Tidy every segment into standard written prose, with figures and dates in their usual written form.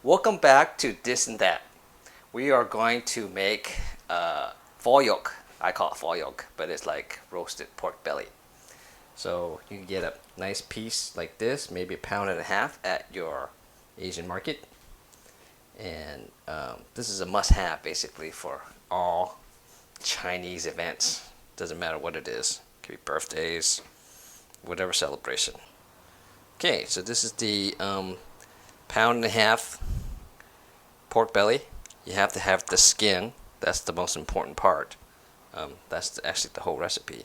Welcome back to This and That. We are going to make foil yolk. I call it foil yolk, but it's like roasted pork belly. So you can get a nice piece like this, maybe a pound and a half at your Asian market. And this is a must-have basically for all Chinese events. Doesn't matter what it is. It could be birthdays, whatever celebration. Okay, so this is the pound and a half pork belly. You have to have the skin. That's the most important part. That's actually the whole recipe.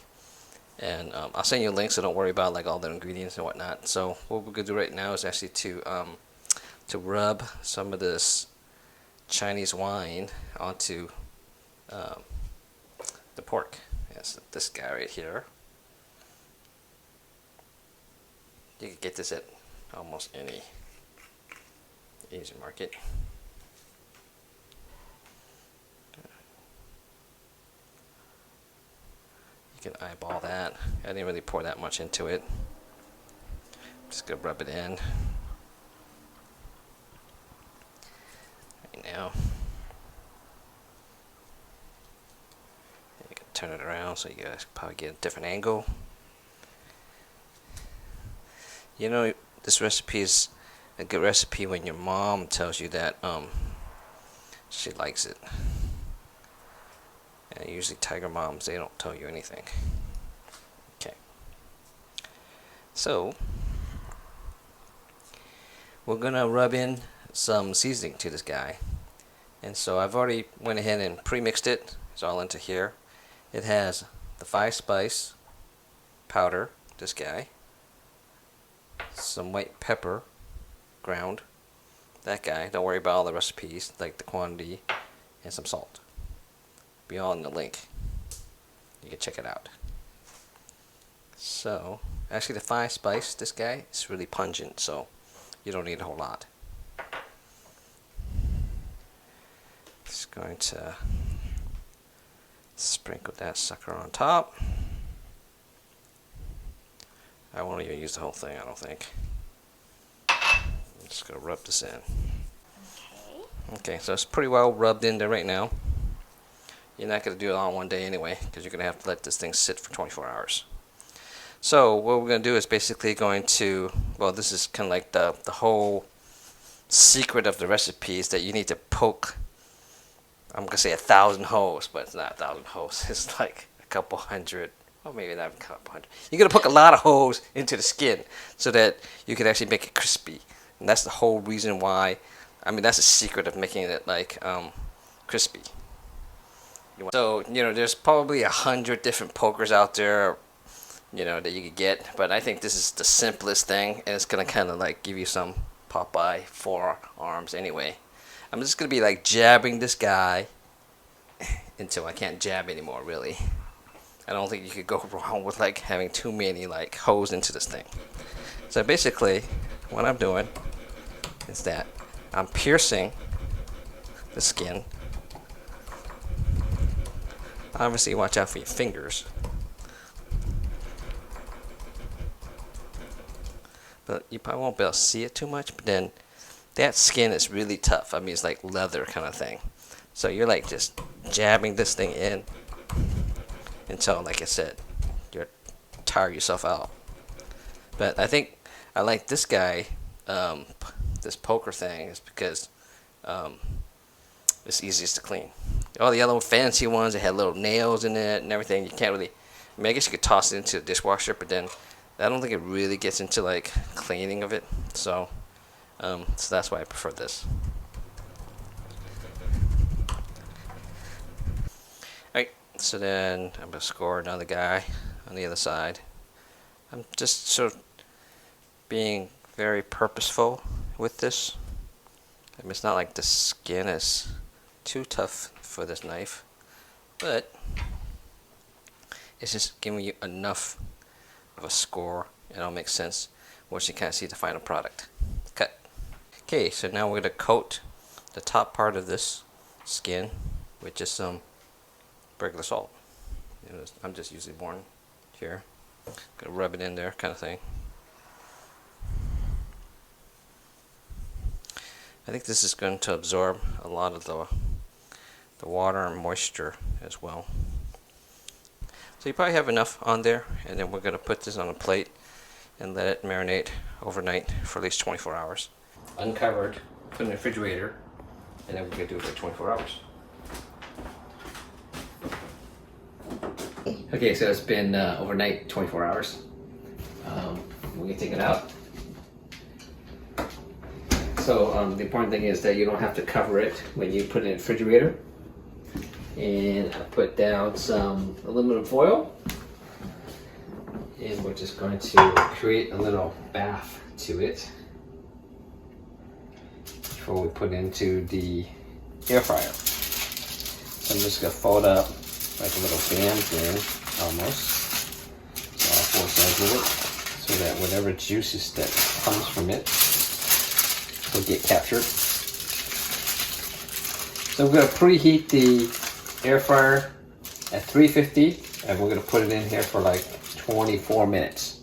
And I'll send you a link, so don't worry about like all the ingredients and whatnot. So what we're gonna do right now is actually to rub some of this Chinese wine onto the pork. Yes, this guy right here. You can get this at almost any Asian market. You can eyeball that. I didn't really pour that much into it. Just gonna rub it in right now. You can turn it around so you guys probably get a different angle. You know, this recipe is a good recipe when your mom tells you that she likes it. And usually tiger moms, they don't tell you anything. Okay. So we're gonna rub in some seasoning to this guy. And so I've already went ahead and pre-mixed it. It's all into here. It has the 5-spice powder, this guy. Some white pepper ground, that guy. Don't worry about all the recipes, like the quantity, and some salt. Be all in the link. You can check it out. So actually the 5-spice, this guy is really pungent, so you don't need a whole lot. Just going to sprinkle that sucker on top. I won't even use the whole thing, I don't think. I'm just gonna rub this in. Okay, so it's pretty well rubbed in there right now. You're not going to do it all in one day anyway, because you're going to have to let this thing sit for 24 hours. So what we're going to do is basically going to, well, this is kind of like the whole secret of the recipe is that you need to poke, I'm going to say 1,000 holes, but it's not 1,000 holes. It's like a couple hundred, or maybe not a couple hundred. You're going to poke a lot of holes into the skin so that you can actually make it crispy. And that's the whole reason why, I mean, that's the secret of making it like crispy. So, you know, there's probably 100 different pokers out there, you know, that you could get. But I think this is the simplest thing. And it's going to kind of like give you some Popeye forearms anyway. I'm just going to be like jabbing this guy until I can't jab anymore, really. I don't think you could go wrong with like having too many like holes into this thing. So basically, what I'm doing is that I'm piercing the skin. Obviously, watch out for your fingers. But you probably won't be able to see it too much. But then, that skin is really tough. I mean, it's like leather kind of thing. So you're like just jabbing this thing in until, like I said, you're tire yourself out. But I think I like this guy, this poker thing, is because it's easiest to clean. All the other fancy ones, they had little nails in it and everything. You can't really, I mean, I guess you could toss it into the dishwasher, but then I don't think it really gets into like cleaning of it. So that's why I prefer this. Alright, so then I'm gonna score another guy on the other side. I'm just sort of being very purposeful with this. I mean, it's not like the skin is too tough for this knife, but it's just giving you enough of a score, and it'll make sense once you kind of see the final product. Cut. Okay, so now we're going to coat the top part of this skin with just some regular salt. I'm just using one here. Gonna rub it in there, kind of thing. I think this is going to absorb a lot of the water and moisture as well. So you probably have enough on there, and then we're going to put this on a plate and let it marinate overnight for at least 24 hours. Uncovered, put in the refrigerator, and then we're going to do it for 24 hours. Okay, so it's been overnight, 24 hours. We're going to take it out. So the important thing is that you don't have to cover it when you put it in the refrigerator. And I put down some aluminum foil, and we're just going to create a little bath to it before we put it into the air fryer. So I'm just going to fold up like a little band thing, almost. So I'll force over it so that whatever juices that comes from it will get captured. So we're going to preheat the air fryer at 350, and we're going to put it in here for like 24 minutes.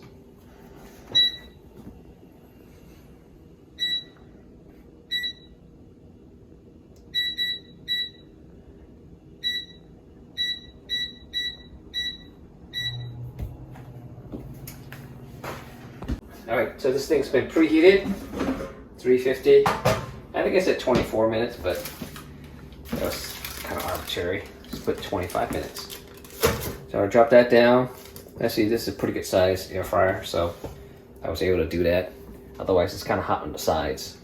Alright, so this thing's been preheated, 350. I think I said 24 minutes, but that was kind of arbitrary. Just put 25 minutes. So I'll drop that down. Actually, this is a pretty good size air fryer, so I was able to do that. Otherwise, it's kind of hot on the sides.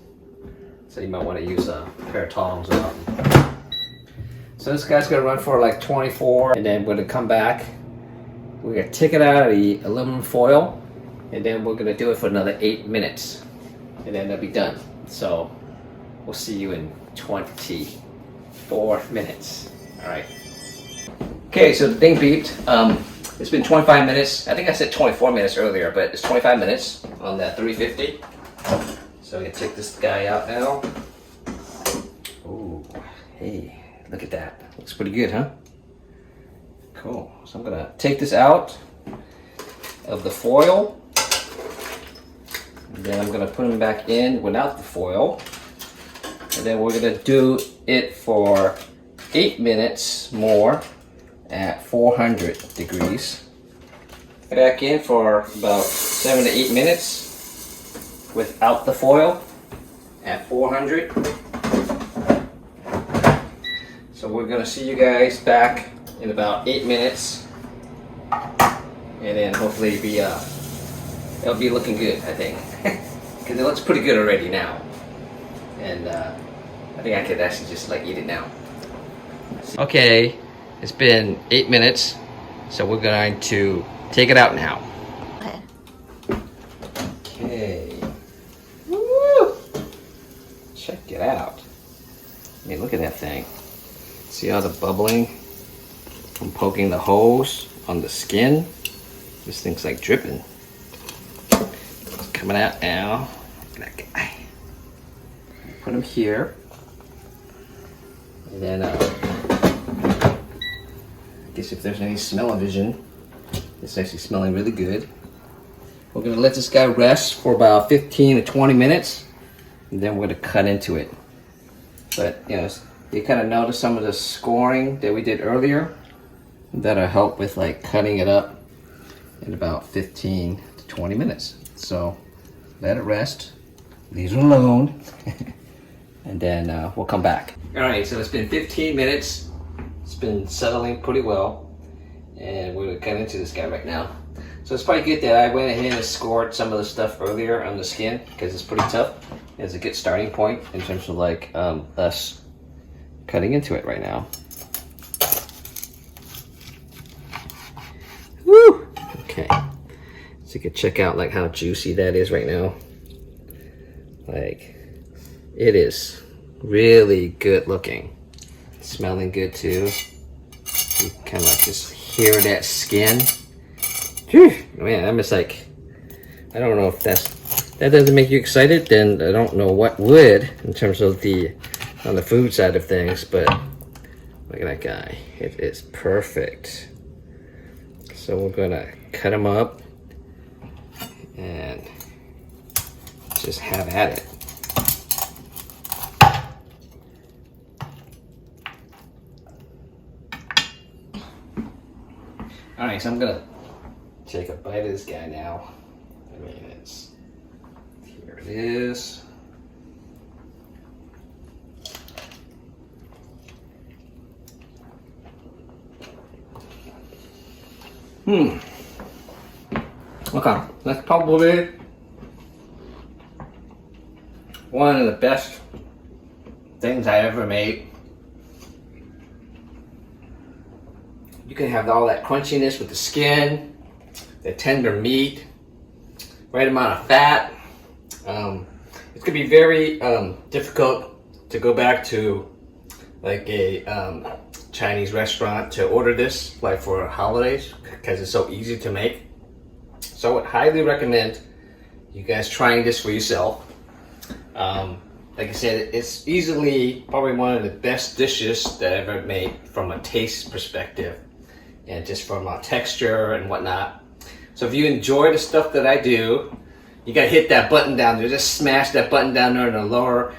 So you might want to use a pair of tongs or something. So this guy's gonna run for like 24, and then we're gonna come back. We're gonna take it out of the aluminum foil, and then we're gonna do it for another 8 minutes, and then that'll be done. So we'll see you in 24 minutes. All right. Okay, so the thing beeped. It's been 25 minutes. I think I said 24 minutes earlier, but it's 25 minutes on that 350. So I'm gonna take this guy out now. Ooh, hey, look at that. Looks pretty good, huh? Cool. So I'm gonna take this out of the foil. And then I'm gonna put him back in without the foil. And then we're gonna do it for 8 minutes more at 400 degrees. Back in for about 7 to 8 minutes without the foil at 400. So we're gonna see you guys back in about 8 minutes, and then hopefully it'll be looking good, I think, because it looks pretty good already now, and I think I could actually just like eat it now. Okay, it's been 8 minutes, so we're going to take it out now. Okay. Woo! Check it out. I mean, look at that thing. See all the bubbling from poking the holes on the skin? This thing's like dripping. It's coming out now. Look at that guy. Put him here. And then, I guess if there's any smell-o-vision, it's actually smelling really good. We're gonna let this guy rest for about 15 to 20 minutes, and then we're gonna cut into it. But, you know, you kind of notice some of the scoring that we did earlier. That'll help with like cutting it up in about 15 to 20 minutes. So let it rest, leave it alone, and then we'll come back. All right, so it's been 15 minutes. It's been settling pretty well, and we're gonna cut into this guy right now. So it's probably good that I went ahead and scored some of the stuff earlier on the skin, because it's pretty tough. It's a good starting point in terms of like us cutting into it right now. Woo! Okay, so you can check out like how juicy that is right now. Like, it is really good looking. Smelling good too. You kind of like just hear that skin. Whew, man, I'm just like, I don't know if that doesn't make you excited, then I don't know what would in terms of on the food side of things. But look at that guy, it is perfect. So we're gonna cut him up and just have at it. All right, so I'm gonna take a bite of this guy now. I mean, here it is. Okay, that's probably one of the best things I ever made. You can have all that crunchiness with the skin, the tender meat, right amount of fat. It's gonna be very difficult to go back to like a Chinese restaurant to order this, like for holidays, because it's so easy to make. So I would highly recommend you guys trying this for yourself. Like I said, it's easily probably one of the best dishes that I've ever made from a taste perspective and just from a texture and whatnot. So if you enjoy the stuff that I do, you gotta hit that button down there. Just smash that button down there in the lower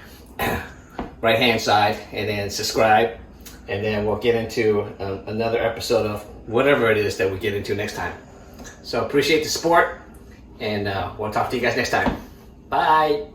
right hand side and then subscribe. And then we'll get into another episode of whatever it is that we get into next time. So appreciate the support, and we'll talk to you guys next time. Bye.